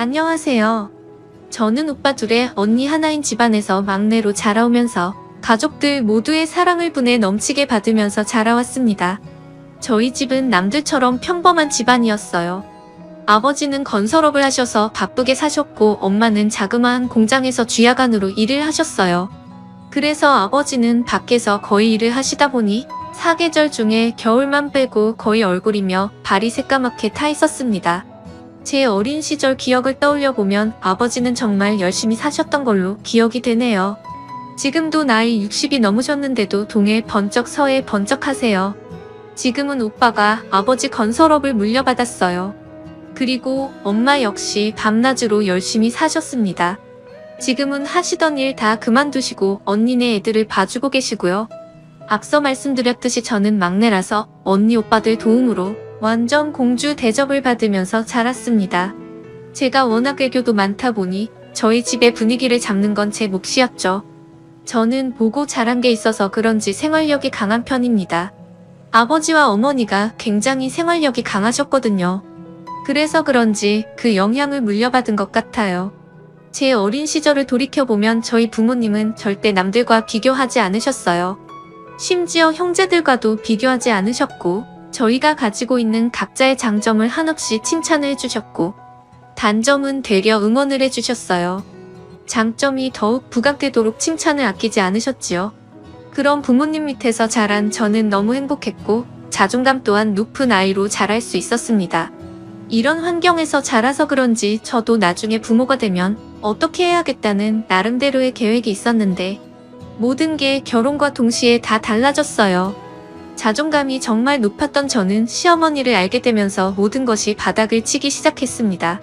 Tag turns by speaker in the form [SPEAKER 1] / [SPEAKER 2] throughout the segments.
[SPEAKER 1] 안녕하세요. 저는 오빠 둘에 언니 하나인 집안에서 막내로 자라오면서 가족들 모두의 사랑을 분에 넘치게 받으면서 자라왔습니다. 저희 집은 남들처럼 평범한 집안이었어요. 아버지는 건설업을 하셔서 바쁘게 사셨고 엄마는 자그마한 공장에서 쥐야간으로 일을 하셨어요. 그래서 아버지는 밖에서 거의 일을 하시다 보니 사계절 중에 겨울만 빼고 거의 얼굴이며 발이 새까맣게 타 있었습니다. 제 어린 시절 기억을 떠올려 보면 아버지는 정말 열심히 사셨던 걸로 기억이 되네요. 지금도 나이 60이 넘으셨는데도 동해 번쩍 서해 번쩍 하세요. 지금은 오빠가 아버지 건설업을 물려받았어요. 그리고 엄마 역시 밤낮으로 열심히 사셨습니다. 지금은 하시던 일 다 그만두시고 언니네 애들을 봐주고 계시고요. 앞서 말씀드렸듯이 저는 막내라서 언니 오빠들 도움으로 완전 공주 대접을 받으면서 자랐습니다. 제가 워낙 애교도 많다 보니 저희 집의 분위기를 잡는 건 제 몫이었죠. 저는 보고 자란 게 있어서 그런지 생활력이 강한 편입니다. 아버지와 어머니가 굉장히 생활력이 강하셨거든요. 그래서 그런지 그 영향을 물려받은 것 같아요. 제 어린 시절을 돌이켜보면 저희 부모님은 절대 남들과 비교하지 않으셨어요. 심지어 형제들과도 비교하지 않으셨고 저희가 가지고 있는 각자의 장점을 한없이 칭찬을 해주셨고 단점은 되려 응원을 해주셨어요. 장점이 더욱 부각되도록 칭찬을 아끼지 않으셨지요. 그런 부모님 밑에서 자란 저는 너무 행복했고 자존감 또한 높은 아이로 자랄 수 있었습니다. 이런 환경에서 자라서 그런지 저도 나중에 부모가 되면 어떻게 해야겠다는 나름대로의 계획이 있었는데 모든 게 결혼과 동시에 다 달라졌어요. 자존감이 정말 높았던 저는 시어머니를 알게 되면서 모든 것이 바닥을 치기 시작했습니다.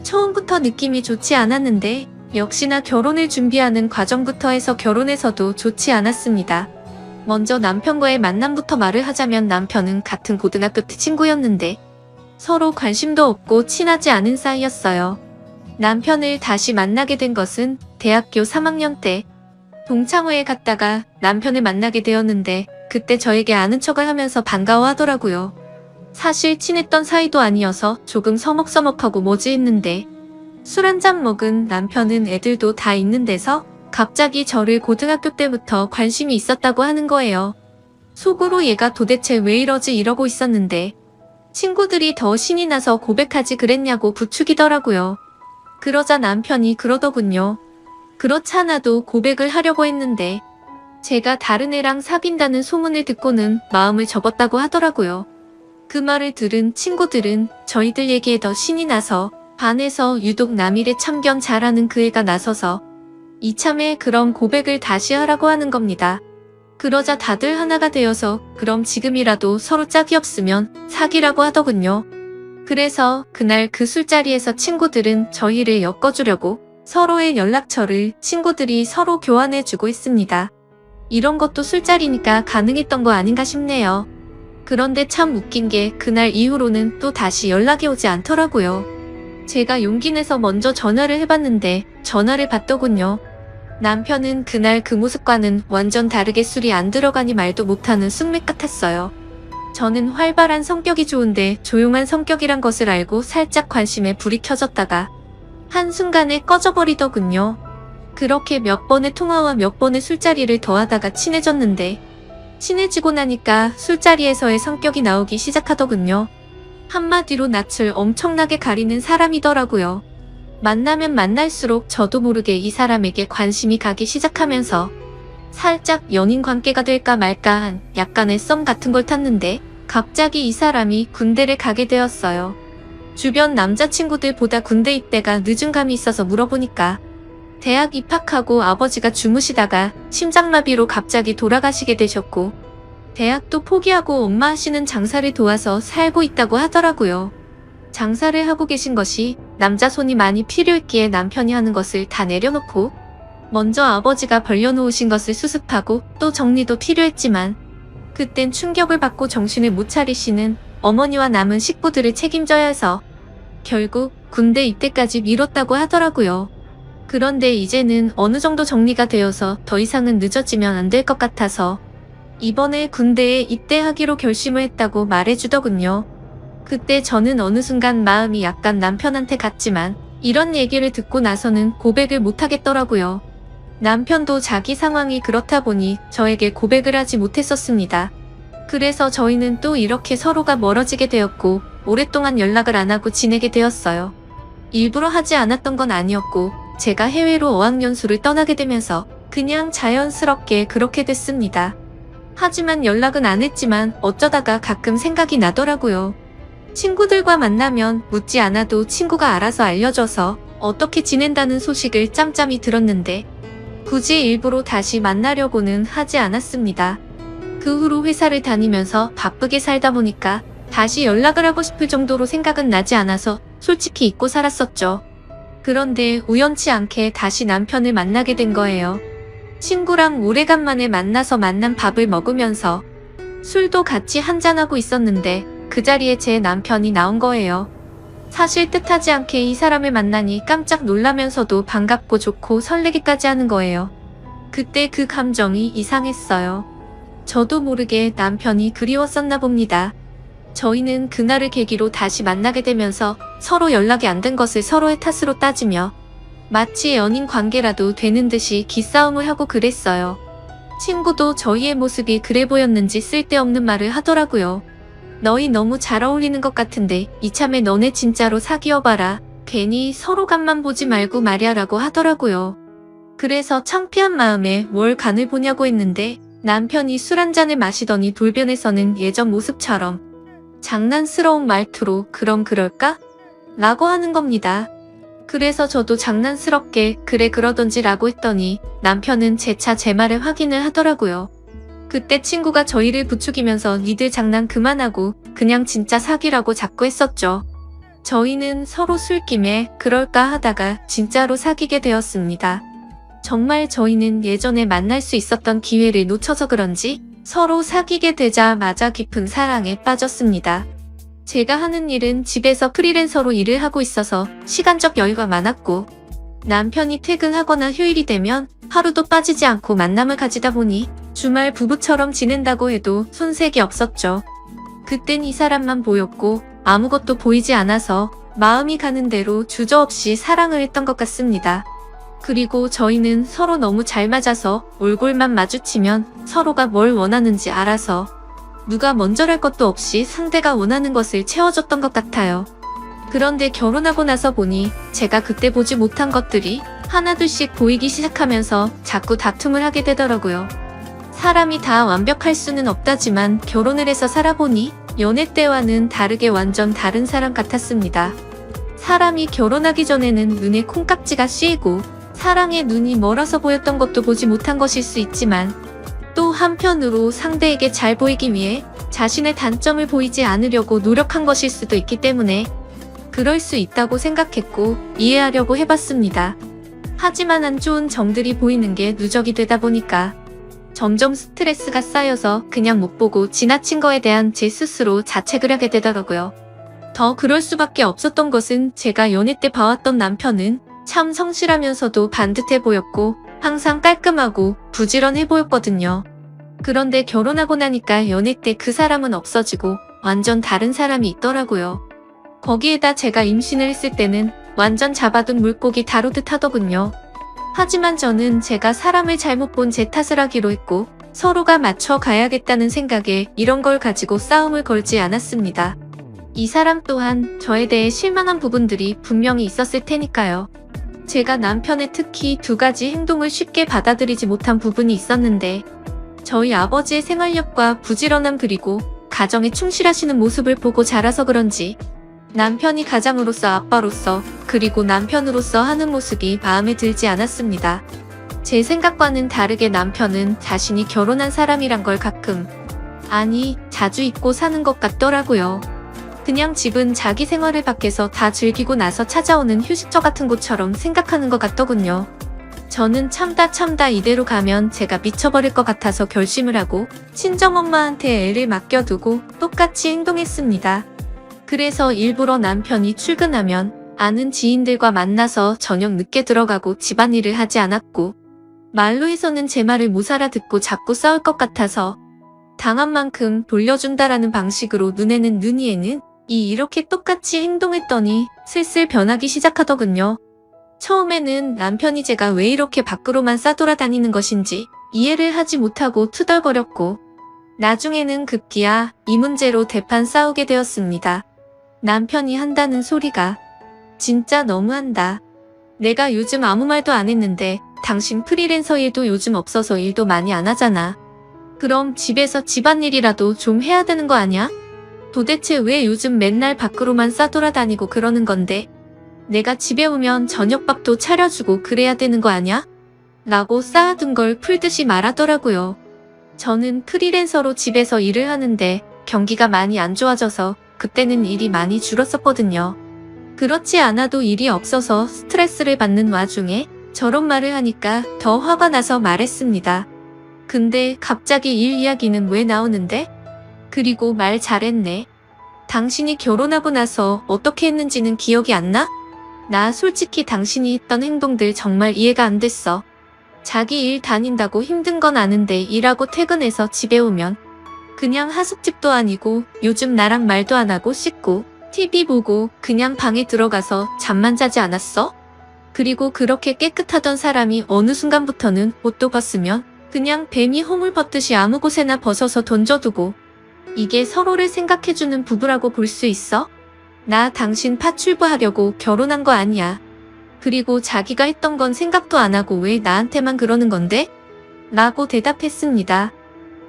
[SPEAKER 1] 처음부터 느낌이 좋지 않았는데 역시나 결혼을 준비하는 과정부터 해서 결혼해서도 좋지 않았습니다. 먼저 남편과의 만남부터 말을 하자면 남편은 같은 고등학교 때 친구였는데 서로 관심도 없고 친하지 않은 사이였어요. 남편을 다시 만나게 된 것은 대학교 3학년 때 동창회에 갔다가 남편을 만나게 되었는데 그때 저에게 아는 척을 하면서 반가워하더라고요. 사실 친했던 사이도 아니어서 조금 서먹서먹하고 뭐지 했는데 술 한잔 먹은 남편은 애들도 다 있는 데서 갑자기 저를 고등학교 때부터 관심이 있었다고 하는 거예요. 속으로 얘가 도대체 왜 이러지 이러고 있었는데 친구들이 더 신이 나서 고백하지 그랬냐고 부추기더라고요. 그러자 남편이 그러더군요. 그렇잖아도 고백을 하려고 했는데 제가 다른 애랑 사귄다는 소문을 듣고는 마음을 접었다고 하더라고요. 그 말을 들은 친구들은 저희들 얘기에 더 신이 나서 반해서 유독 남일에 참견 잘하는 그 애가 나서서 이참에 그럼 고백을 다시 하라고 하는 겁니다. 그러자 다들 하나가 되어서 그럼 지금이라도 서로 짝이 없으면 사귀라고 하더군요. 그래서 그날 그 술자리에서 친구들은 저희를 엮어주려고 서로의 연락처를 친구들이 서로 교환해주고 있습니다. 이런 것도 술자리니까 가능했던 거 아닌가 싶네요. 그런데 참 웃긴 게 그날 이후로는 또 다시 연락이 오지 않더라고요. 제가 용기 내서 먼저 전화를 해봤는데 전화를 받더군요. 남편은 그날 그 모습과는 완전 다르게 술이 안 들어가니 말도 못하는 숙맥 같았어요. 저는 활발한 성격이 좋은데 조용한 성격이란 것을 알고 살짝 관심에 불이 켜졌다가 한순간에 꺼져버리더군요. 그렇게 몇 번의 통화와 몇 번의 술자리를 더하다가 친해졌는데 친해지고 나니까 술자리에서의 성격이 나오기 시작하더군요. 한마디로 낯을 엄청나게 가리는 사람이더라고요. 만나면 만날수록 저도 모르게 이 사람에게 관심이 가기 시작하면서 살짝 연인 관계가 될까 말까 한 약간의 썸 같은 걸 탔는데 갑자기 이 사람이 군대를 가게 되었어요. 주변 남자친구들보다 군대 입대가 늦은 감이 있어서 물어보니까 대학 입학하고 아버지가 주무시다가 심장마비로 갑자기 돌아가시게 되셨고 대학도 포기하고 엄마 하시는 장사를 도와서 살고 있다고 하더라고요. 장사를 하고 계신 것이 남자 손이 많이 필요했기에 남편이 하는 것을 다 내려놓고 먼저 아버지가 벌려놓으신 것을 수습하고 또 정리도 필요했지만 그땐 충격을 받고 정신을 못 차리시는 어머니와 남은 식구들을 책임져야 해서 결국 군대 입대까지 미뤘다고 하더라고요. 그런데 이제는 어느 정도 정리가 되어서 더 이상은 늦어지면 안 될 것 같아서 이번에 군대에 입대하기로 결심을 했다고 말해주더군요. 그때 저는 어느 순간 마음이 약간 남편한테 갔지만 이런 얘기를 듣고 나서는 고백을 못하겠더라고요. 남편도 자기 상황이 그렇다 보니 저에게 고백을 하지 못했었습니다. 그래서 저희는 또 이렇게 서로가 멀어지게 되었고 오랫동안 연락을 안 하고 지내게 되었어요. 일부러 하지 않았던 건 아니었고 제가 해외로 어학연수를 떠나게 되면서 그냥 자연스럽게 그렇게 됐습니다. 하지만 연락은 안 했지만 어쩌다가 가끔 생각이 나더라고요. 친구들과 만나면 묻지 않아도 친구가 알아서 알려줘서 어떻게 지낸다는 소식을 짬짬이 들었는데 굳이 일부러 다시 만나려고는 하지 않았습니다. 그 후로 회사를 다니면서 바쁘게 살다 보니까 다시 연락을 하고 싶을 정도로 생각은 나지 않아서 솔직히 잊고 살았었죠. 그런데 우연치 않게 다시 남편을 만나게 된 거예요. 친구랑 오래간만에 만나서 만난 밥을 먹으면서 술도 같이 한잔하고 있었는데 그 자리에 제 남편이 나온 거예요. 사실 뜻하지 않게 이 사람을 만나니 깜짝 놀라면서도 반갑고 좋고 설레기까지 하는 거예요. 그때 그 감정이 이상했어요. 저도 모르게 남편이 그리웠었나 봅니다. 저희는 그날을 계기로 다시 만나게 되면서 서로 연락이 안 된 것을 서로의 탓으로 따지며 마치 연인 관계라도 되는 듯이 기싸움을 하고 그랬어요. 친구도 저희의 모습이 그래 보였는지 쓸데없는 말을 하더라고요. 너희 너무 잘 어울리는 것 같은데 이참에 너네 진짜로 사귀어봐라. 괜히 서로 간만 보지 말고 말야라고 하더라고요. 그래서 창피한 마음에 뭘 간을 보냐고 했는데 남편이 술 한 잔을 마시더니 돌변에서는 예전 모습처럼 장난스러운 말투로 그럼 그럴까? 라고 하는 겁니다. 그래서 저도 장난스럽게 그래 그러던지 라고 했더니 남편은 재차 제 말을 확인을 하더라고요. 그때 친구가 저희를 부추기면서 니들 장난 그만하고 그냥 진짜 사귀라고 자꾸 했었죠. 저희는 서로 술김에 그럴까 하다가 진짜로 사귀게 되었습니다. 정말 저희는 예전에 만날 수 있었던 기회를 놓쳐서 그런지 서로 사귀게 되자마자 깊은 사랑에 빠졌습니다. 제가 하는 일은 집에서 프리랜서로 일을 하고 있어서 시간적 여유가 많았고 남편이 퇴근하거나 휴일이 되면 하루도 빠지지 않고 만남을 가지다 보니 주말 부부처럼 지낸다고 해도 손색이 없었죠. 그땐 이 사람만 보였고 아무것도 보이지 않아서 마음이 가는 대로 주저없이 사랑을 했던 것 같습니다. 그리고 저희는 서로 너무 잘 맞아서 얼굴만 마주치면 서로가 뭘 원하는지 알아서 누가 먼저랄 것도 없이 상대가 원하는 것을 채워줬던 것 같아요. 그런데 결혼하고 나서 보니 제가 그때 보지 못한 것들이 하나둘씩 보이기 시작하면서 자꾸 다툼을 하게 되더라고요. 사람이 다 완벽할 수는 없다지만 결혼을 해서 살아보니 연애 때와는 다르게 완전 다른 사람 같았습니다. 사람이 결혼하기 전에는 눈에 콩깍지가 씌이고 사랑의 눈이 멀어서 보였던 것도 보지 못한 것일 수 있지만 또 한편으로 상대에게 잘 보이기 위해 자신의 단점을 보이지 않으려고 노력한 것일 수도 있기 때문에 그럴 수 있다고 생각했고 이해하려고 해봤습니다. 하지만 안 좋은 점들이 보이는 게 누적이 되다 보니까 점점 스트레스가 쌓여서 그냥 못 보고 지나친 거에 대한 제 스스로 자책을 하게 되더라고요. 더 그럴 수밖에 없었던 것은 제가 연애 때 봐왔던 남편은 참 성실하면서도 반듯해 보였고 항상 깔끔하고 부지런해 보였거든요. 그런데 결혼하고 나니까 연애 때 그 사람은 없어지고 완전 다른 사람이 있더라고요. 거기에다 제가 임신을 했을 때는 완전 잡아둔 물고기 다루듯 하더군요. 하지만 저는 제가 사람을 잘못 본 제 탓을 하기로 했고 서로가 맞춰 가야겠다는 생각에 이런 걸 가지고 싸움을 걸지 않았습니다. 이 사람 또한 저에 대해 실망한 부분들이 분명히 있었을 테니까요. 제가 남편의 특히 두 가지 행동을 쉽게 받아들이지 못한 부분이 있었는데 저희 아버지의 생활력과 부지런함 그리고 가정에 충실하시는 모습을 보고 자라서 그런지 남편이 가장으로서 아빠로서 그리고 남편으로서 하는 모습이 마음에 들지 않았습니다. 제 생각과는 다르게 남편은 자신이 결혼한 사람이란 걸 가끔, 아니 자주 잊고 사는 것 같더라고요. 그냥 집은 자기 생활을 밖에서 다 즐기고 나서 찾아오는 휴식처 같은 곳처럼 생각하는 것 같더군요. 저는 참다 이대로 가면 제가 미쳐버릴 것 같아서 결심을 하고 친정엄마한테 애를 맡겨두고 똑같이 행동했습니다. 그래서 일부러 남편이 출근하면 아는 지인들과 만나서 저녁 늦게 들어가고 집안일을 하지 않았고 말로 해서는 제 말을 못 알아듣고 자꾸 싸울 것 같아서 당한 만큼 돌려준다라는 방식으로 눈에는 눈이에는 이렇게 똑같이 행동했더니 슬슬 변하기 시작하더군요. 처음에는 남편이 제가 왜 이렇게 밖으로만 싸돌아다니는 것인지 이해를 하지 못하고 투덜거렸고, 나중에는 급기야 이 문제로 대판 싸우게 되었습니다. 남편이 한다는 소리가 진짜 너무한다. 내가 요즘 아무 말도 안 했는데 당신 프리랜서 일도 요즘 없어서 일도 많이 안 하잖아. 그럼 집에서 집안일이라도 좀 해야 되는 거 아냐? 도대체 왜 요즘 맨날 밖으로만 싸돌아다니고 그러는 건데? 내가 집에 오면 저녁밥도 차려주고 그래야 되는 거 아냐? 라고 쌓아둔 걸 풀듯이 말하더라고요. 저는 프리랜서로 집에서 일을 하는데 경기가 많이 안 좋아져서 그때는 일이 많이 줄었었거든요. 그렇지 않아도 일이 없어서 스트레스를 받는 와중에 저런 말을 하니까 더 화가 나서 말했습니다. 근데 갑자기 일 이야기는 왜 나오는데? 그리고 말 잘했네. 당신이 결혼하고 나서 어떻게 했는지는 기억이 안 나? 나 솔직히 당신이 했던 행동들 정말 이해가 안 됐어. 자기 일 다닌다고 힘든 건 아는데 일하고 퇴근해서 집에 오면 그냥 하숙집도 아니고 요즘 나랑 말도 안 하고 씻고 TV 보고 그냥 방에 들어가서 잠만 자지 않았어? 그리고 그렇게 깨끗하던 사람이 어느 순간부터는 옷도 벗으면 그냥 뱀이 허물 벗듯이 아무 곳에나 벗어서 던져두고, 이게 서로를 생각해주는 부부라고 볼 수 있어? 나 당신 파출부하려고 결혼한 거 아니야. 그리고 자기가 했던 건 생각도 안 하고 왜 나한테만 그러는 건데? 라고 대답했습니다.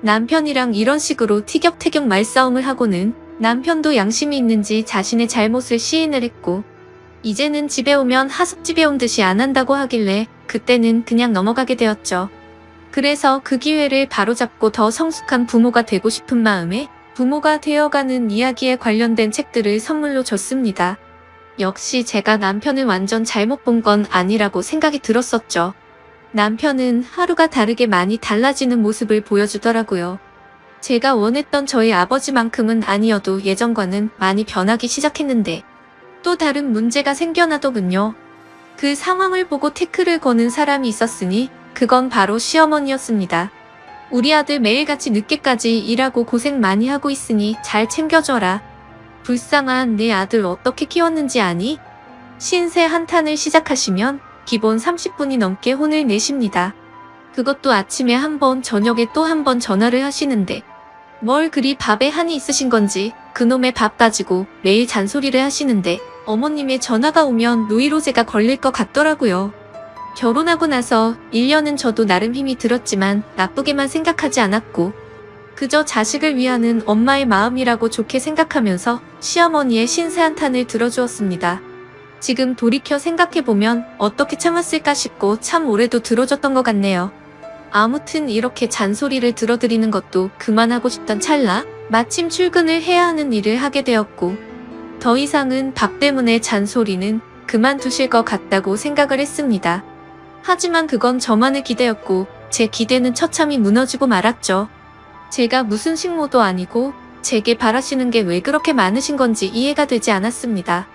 [SPEAKER 1] 남편이랑 이런 식으로 티격태격 말싸움을 하고는 남편도 양심이 있는지 자신의 잘못을 시인을 했고, 이제는 집에 오면 하숙집에 온 듯이 안 한다고 하길래 그때는 그냥 넘어가게 되었죠. 그래서 그 기회를 바로잡고 더 성숙한 부모가 되고 싶은 마음에 부모가 되어가는 이야기에 관련된 책들을 선물로 줬습니다. 역시 제가 남편을 완전 잘못 본 건 아니라고 생각이 들었었죠. 남편은 하루가 다르게 많이 달라지는 모습을 보여주더라고요. 제가 원했던 저희 아버지만큼은 아니어도 예전과는 많이 변하기 시작했는데 또 다른 문제가 생겨나더군요. 그 상황을 보고 태클을 거는 사람이 있었으니 그건 바로 시어머니였습니다. 우리 아들 매일같이 늦게까지 일하고 고생 많이 하고 있으니 잘 챙겨줘라. 불쌍한 내 아들 어떻게 키웠는지 아니? 신세 한탄을 시작하시면 기본 30분이 넘게 혼을 내십니다. 그것도 아침에 한 번, 저녁에 또 한 번 전화를 하시는데 뭘 그리 밥에 한이 있으신 건지 그놈의 밥 가지고 매일 잔소리를 하시는데 어머님의 전화가 오면 노이로제가 걸릴 것 같더라고요. 결혼하고 나서 1년은 저도 나름 힘이 들었지만 나쁘게만 생각하지 않았고 그저 자식을 위하는 엄마의 마음이라고 좋게 생각하면서 시어머니의 신세한탄을 들어주었습니다. 지금 돌이켜 생각해보면 어떻게 참았을까 싶고 참 오래도 들어줬던 것 같네요. 아무튼 이렇게 잔소리를 들어드리는 것도 그만하고 싶던 찰나 마침 출근을 해야 하는 일을 하게 되었고 더 이상은 밥 때문에 잔소리는 그만두실 것 같다고 생각을 했습니다. 하지만 그건 저만의 기대였고 제 기대는 처참히 무너지고 말았죠. 제가 무슨 식모도 아니고 제게 바라시는 게 왜 그렇게 많으신 건지 이해가 되지 않았습니다.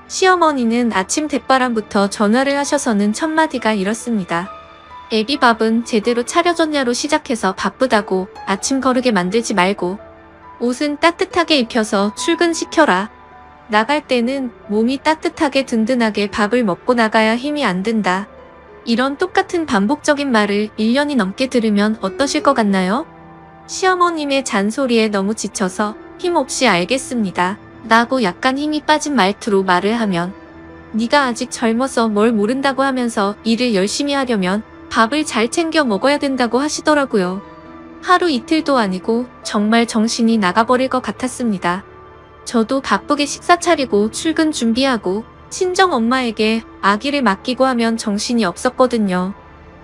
[SPEAKER 1] 시어머니는 아침 대바람부터 전화를 하셔서는 첫마디가 이렇습니다. 애비 밥은 제대로 차려줬냐로 시작해서 바쁘다고 아침 거르게 만들지 말고 옷은 따뜻하게 입혀서 출근시켜라. 나갈 때는 몸이 따뜻하게 든든하게 밥을 먹고 나가야 힘이 안 든다. 이런 똑같은 반복적인 말을 1년이 넘게 들으면 어떠실 것 같나요? 시어머님의 잔소리에 너무 지쳐서 힘없이 알겠습니다. 라고 약간 힘이 빠진 말투로 말을 하면 네가 아직 젊어서 뭘 모른다고 하면서 일을 열심히 하려면 밥을 잘 챙겨 먹어야 된다고 하시더라고요. 하루 이틀도 아니고 정말 정신이 나가버릴 것 같았습니다. 저도 바쁘게 식사 차리고 출근 준비하고 친정 엄마에게 아기를 맡기고 하면 정신이 없었거든요.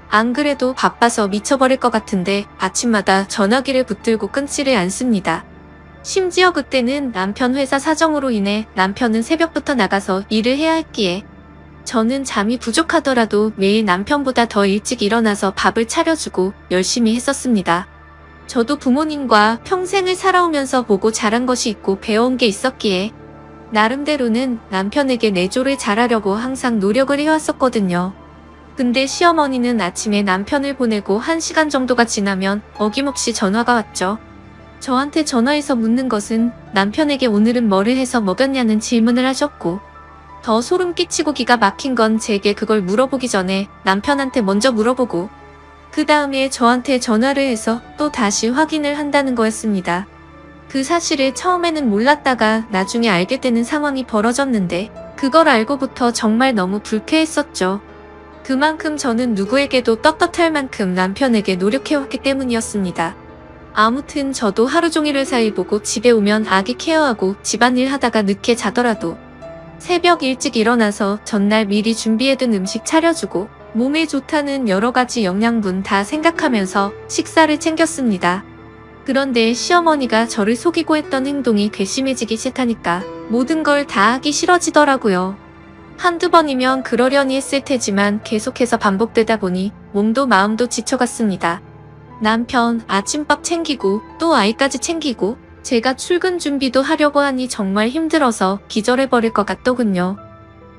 [SPEAKER 1] 안 그래도 바빠서 미쳐버릴 것 같은데 아침마다 전화기를 붙들고 끊지를 않습니다. 심지어 그때는 남편 회사 사정으로 인해 남편은 새벽부터 나가서 일을 해야 했기에 저는 잠이 부족하더라도 매일 남편보다 더 일찍 일어나서 밥을 차려주고 열심히 했었습니다. 저도 부모님과 평생을 살아오면서 보고 자란 것이 있고 배워온 게 있었기에 나름대로는 남편에게 내조를 잘하려고 항상 노력을 해왔었거든요. 근데 시어머니는 아침에 남편을 보내고 1시간 정도가 지나면 어김없이 전화가 왔죠. 저한테 전화해서 묻는 것은 남편에게 오늘은 뭐를 해서 먹였냐는 질문을 하셨고, 더 소름 끼치고 기가 막힌 건 제게 그걸 물어보기 전에 남편한테 먼저 물어보고 그 다음에 저한테 전화를 해서 또 다시 확인을 한다는 거였습니다. 그 사실을 처음에는 몰랐다가 나중에 알게 되는 상황이 벌어졌는데 그걸 알고부터 정말 너무 불쾌했었죠. 그만큼 저는 누구에게도 떳떳할 만큼 남편에게 노력해왔기 때문이었습니다. 아무튼 저도 하루 종일 회사 일 보고 집에 오면 아기 케어하고 집안일 하다가 늦게 자더라도 새벽 일찍 일어나서 전날 미리 준비해둔 음식 차려주고 몸에 좋다는 여러 가지 영양분 다 생각하면서 식사를 챙겼습니다. 그런데 시어머니가 저를 속이고 했던 행동이 괘씸해지기 시작하니까 모든 걸 다 하기 싫어지더라고요. 한두 번이면 그러려니 했을 테지만 계속해서 반복되다 보니 몸도 마음도 지쳐갔습니다. 남편 아침밥 챙기고 또 아이까지 챙기고 제가 출근 준비도 하려고 하니 정말 힘들어서 기절해버릴 것 같더군요.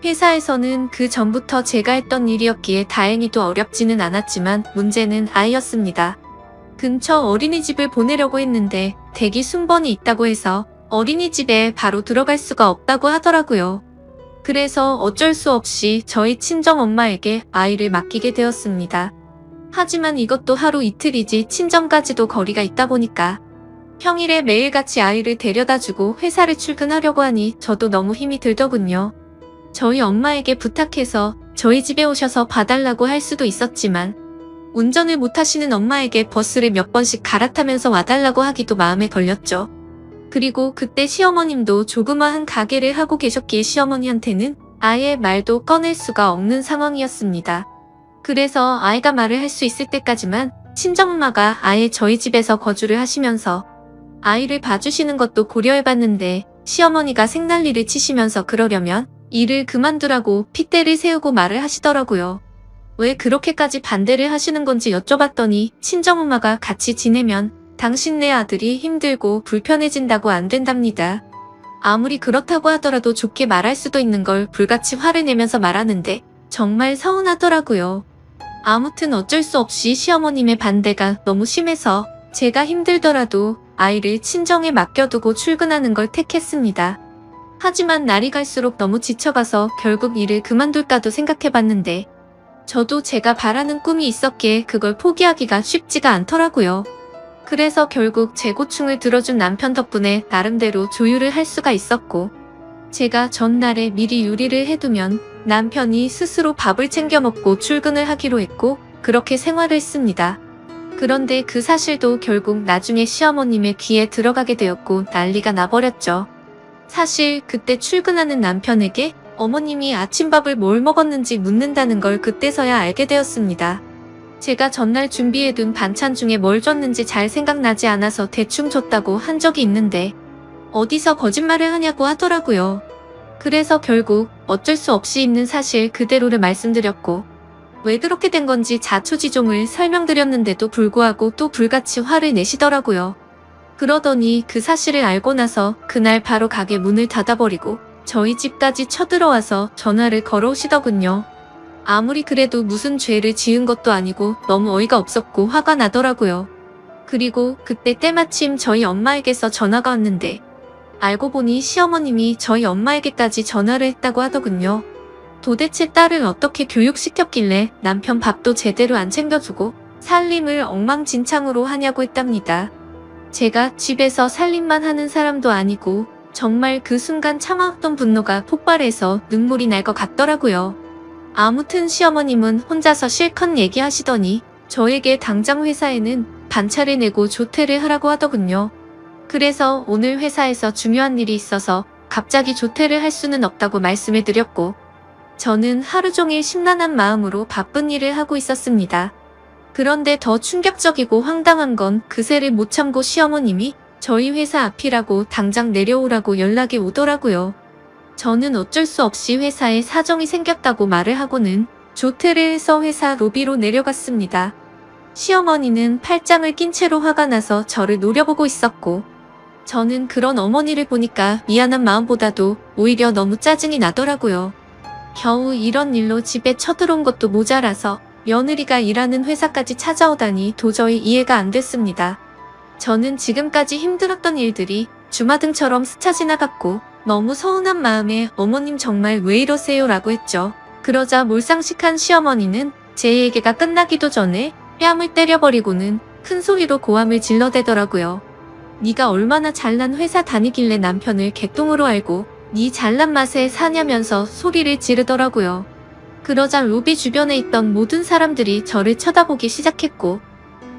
[SPEAKER 1] 회사에서는 그 전부터 제가 했던 일이었기에 다행히도 어렵지는 않았지만 문제는 아이였습니다. 근처 어린이집을 보내려고 했는데 대기 순번이 있다고 해서 어린이집에 바로 들어갈 수가 없다고 하더라고요. 그래서 어쩔 수 없이 저희 친정엄마에게 아이를 맡기게 되었습니다. 하지만 이것도 하루 이틀이지 친정까지도 거리가 있다 보니까 평일에 매일같이 아이를 데려다주고 회사를 출근하려고 하니 저도 너무 힘이 들더군요. 저희 엄마에게 부탁해서 저희 집에 오셔서 봐달라고 할 수도 있었지만 운전을 못하시는 엄마에게 버스를 몇 번씩 갈아타면서 와달라고 하기도 마음에 걸렸죠. 그리고 그때 시어머님도 조그마한 가게를 하고 계셨기에 시어머니한테는 아예 말도 꺼낼 수가 없는 상황이었습니다. 그래서 아이가 말을 할 수 있을 때까지만 친정엄마가 아예 저희 집에서 거주를 하시면서 아이를 봐주시는 것도 고려해봤는데 시어머니가 생난리를 치시면서 그러려면 일을 그만두라고 핏대를 세우고 말을 하시더라고요. 왜 그렇게까지 반대를 하시는 건지 여쭤봤더니 친정엄마가 같이 지내면 당신네 아들이 힘들고 불편해진다고 안 된답니다. 아무리 그렇다고 하더라도 좋게 말할 수도 있는 걸 불같이 화를 내면서 말하는데 정말 서운하더라고요. 아무튼 어쩔 수 없이 시어머님의 반대가 너무 심해서 제가 힘들더라도 아이를 친정에 맡겨두고 출근하는 걸 택했습니다. 하지만 날이 갈수록 너무 지쳐가서 결국 일을 그만둘까도 생각해봤는데 저도 제가 바라는 꿈이 있었기에 그걸 포기하기가 쉽지가 않더라고요. 그래서 결국 제 고충을 들어준 남편 덕분에 나름대로 조율을 할 수가 있었고 제가 전날에 미리 요리를 해두면 남편이 스스로 밥을 챙겨 먹고 출근을 하기로 했고 그렇게 생활을 했습니다. 그런데 그 사실도 결국 나중에 시어머님의 귀에 들어가게 되었고 난리가 나버렸죠. 사실 그때 출근하는 남편에게 어머님이 아침밥을 뭘 먹었는지 묻는다는 걸 그때서야 알게 되었습니다. 제가 전날 준비해둔 반찬 중에 뭘 줬는지 잘 생각나지 않아서 대충 줬다고 한 적이 있는데 어디서 거짓말을 하냐고 하더라고요. 그래서 결국 어쩔 수 없이 있는 사실 그대로를 말씀드렸고 왜 그렇게 된 건지 자초지종을 설명드렸는데도 불구하고 또 불같이 화를 내시더라고요. 그러더니 그 사실을 알고 나서 그날 바로 가게 문을 닫아버리고 저희 집까지 쳐들어와서 전화를 걸어오시더군요. 아무리 그래도 무슨 죄를 지은 것도 아니고 너무 어이가 없었고 화가 나더라고요. 그리고 그때 때마침 저희 엄마에게서 전화가 왔는데 알고 보니 시어머님이 저희 엄마에게까지 전화를 했다고 하더군요. 도대체 딸을 어떻게 교육시켰길래 남편 밥도 제대로 안 챙겨주고 살림을 엉망진창으로 하냐고 했답니다. 제가 집에서 살림만 하는 사람도 아니고 정말 그 순간 참아왔던 분노가 폭발해서 눈물이 날 것 같더라고요. 아무튼 시어머님은 혼자서 실컷 얘기하시더니 저에게 당장 회사에는 반차를 내고 조퇴를 하라고 하더군요. 그래서 오늘 회사에서 중요한 일이 있어서 갑자기 조퇴를 할 수는 없다고 말씀을 드렸고 저는 하루 종일 심란한 마음으로 바쁜 일을 하고 있었습니다. 그런데 더 충격적이고 황당한 건 그새를 못 참고 시어머님이 저희 회사 앞이라고 당장 내려오라고 연락이 오더라고요. 저는 어쩔 수 없이 회사에 사정이 생겼다고 말을 하고는 조퇴를 해서 회사 로비로 내려갔습니다. 시어머니는 팔짱을 낀 채로 화가 나서 저를 노려보고 있었고 저는 그런 어머니를 보니까 미안한 마음보다도 오히려 너무 짜증이 나더라고요. 겨우 이런 일로 집에 쳐들어온 것도 모자라서 며느리가 일하는 회사까지 찾아오다니 도저히 이해가 안 됐습니다. 저는 지금까지 힘들었던 일들이 주마등처럼 스쳐 지나갔고 너무 서운한 마음에 어머님 정말 왜 이러세요 라고 했죠. 그러자 몰상식한 시어머니는 제 얘기가 끝나기도 전에 뺨을 때려버리고는 큰 소리로 고함을 질러대더라고요. 네가 얼마나 잘난 회사 다니길래 남편을 개똥으로 알고 네 잘난 맛에 사냐면서 소리를 지르더라고요. 그러자 로비 주변에 있던 모든 사람들이 저를 쳐다보기 시작했고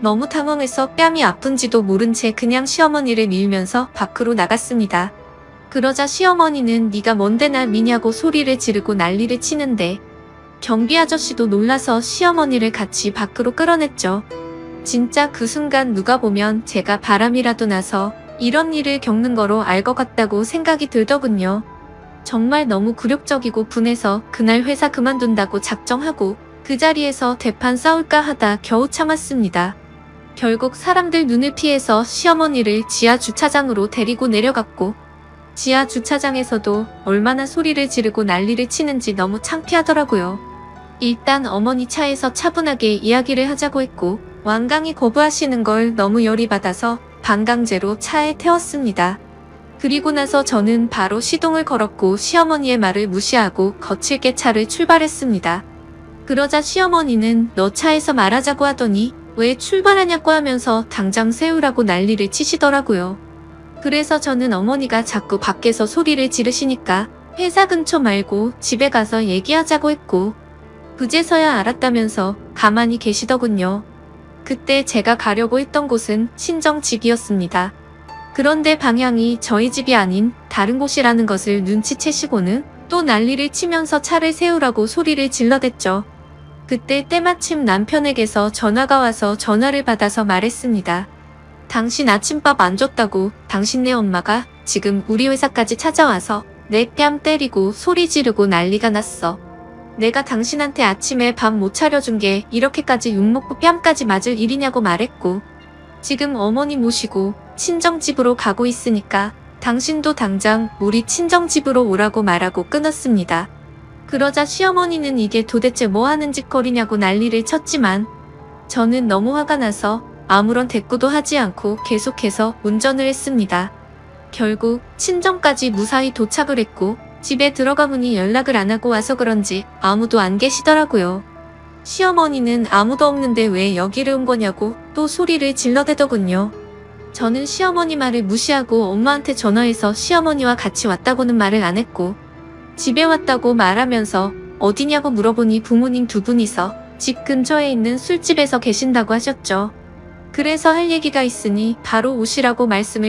[SPEAKER 1] 너무 당황해서 뺨이 아픈지도 모른 채 그냥 시어머니를 밀면서 밖으로 나갔습니다. 그러자 시어머니는 네가 뭔데 날 미냐고 소리를 지르고 난리를 치는데 경비 아저씨도 놀라서 시어머니를 같이 밖으로 끌어냈죠. 진짜 그 순간 누가 보면 제가 바람이라도 나서 이런 일을 겪는 거로 알 것 같다고 생각이 들더군요. 정말 너무 굴욕적이고 분해서 그날 회사 그만둔다고 작정하고 그 자리에서 대판 싸울까 하다 겨우 참았습니다. 결국 사람들 눈을 피해서 시어머니를 지하 주차장으로 데리고 내려갔고 지하 주차장에서도 얼마나 소리를 지르고 난리를 치는지 너무 창피하더라고요. 일단 어머니 차에서 차분하게 이야기를 하자고 했고 완강히 거부하시는 걸 너무 열이 받아서 반강제로 차에 태웠습니다. 그리고 나서 저는 바로 시동을 걸었고 시어머니의 말을 무시하고 거칠게 차를 출발했습니다. 그러자 시어머니는 너 차에서 말하자고 하더니 왜 출발하냐고 하면서 당장 세우라고 난리를 치시더라고요. 그래서 저는 어머니가 자꾸 밖에서 소리를 지르시니까 회사 근처 말고 집에 가서 얘기하자고 했고 그제서야 알았다면서 가만히 계시더군요. 그때 제가 가려고 했던 곳은 친정 집이었습니다. 그런데 방향이 저희 집이 아닌 다른 곳이라는 것을 눈치채시고는 또 난리를 치면서 차를 세우라고 소리를 질러댔죠. 그때 때마침 남편에게서 전화가 와서 전화를 받아서 말했습니다. 당신 아침밥 안 줬다고 당신네 엄마가 지금 우리 회사까지 찾아와서 내 뺨 때리고 소리 지르고 난리가 났어. 내가 당신한테 아침에 밥 못 차려준 게 이렇게까지 욕먹고 뺨까지 맞을 일이냐고 말했고 지금 어머니 모시고 친정집으로 가고 있으니까 당신도 당장 우리 친정집으로 오라고 말하고 끊었습니다. 그러자 시어머니는 이게 도대체 뭐 하는 짓거리냐고 난리를 쳤지만 저는 너무 화가 나서 아무런 대꾸도 하지 않고 계속해서 운전을 했습니다. 결국 친정까지 무사히 도착을 했고 집에 들어가보니 연락을 안 하고 와서 그런지 아무도 안 계시더라고요. 시어머니는 아무도 없는데 왜 여기를 온 거냐고 또 소리를 질러대더군요. 저는 시어머니 말을 무시하고 엄마한테 전화해서 시어머니와 같이 왔다고는 말을 안 했고 집에 왔다고 말하면서 어디냐고 물어보니 부모님 두 분이서 집 근처에 있는 술집에서 계신다고 하셨죠. 그래서 할 얘기가 있으니 바로 오시라고 말씀을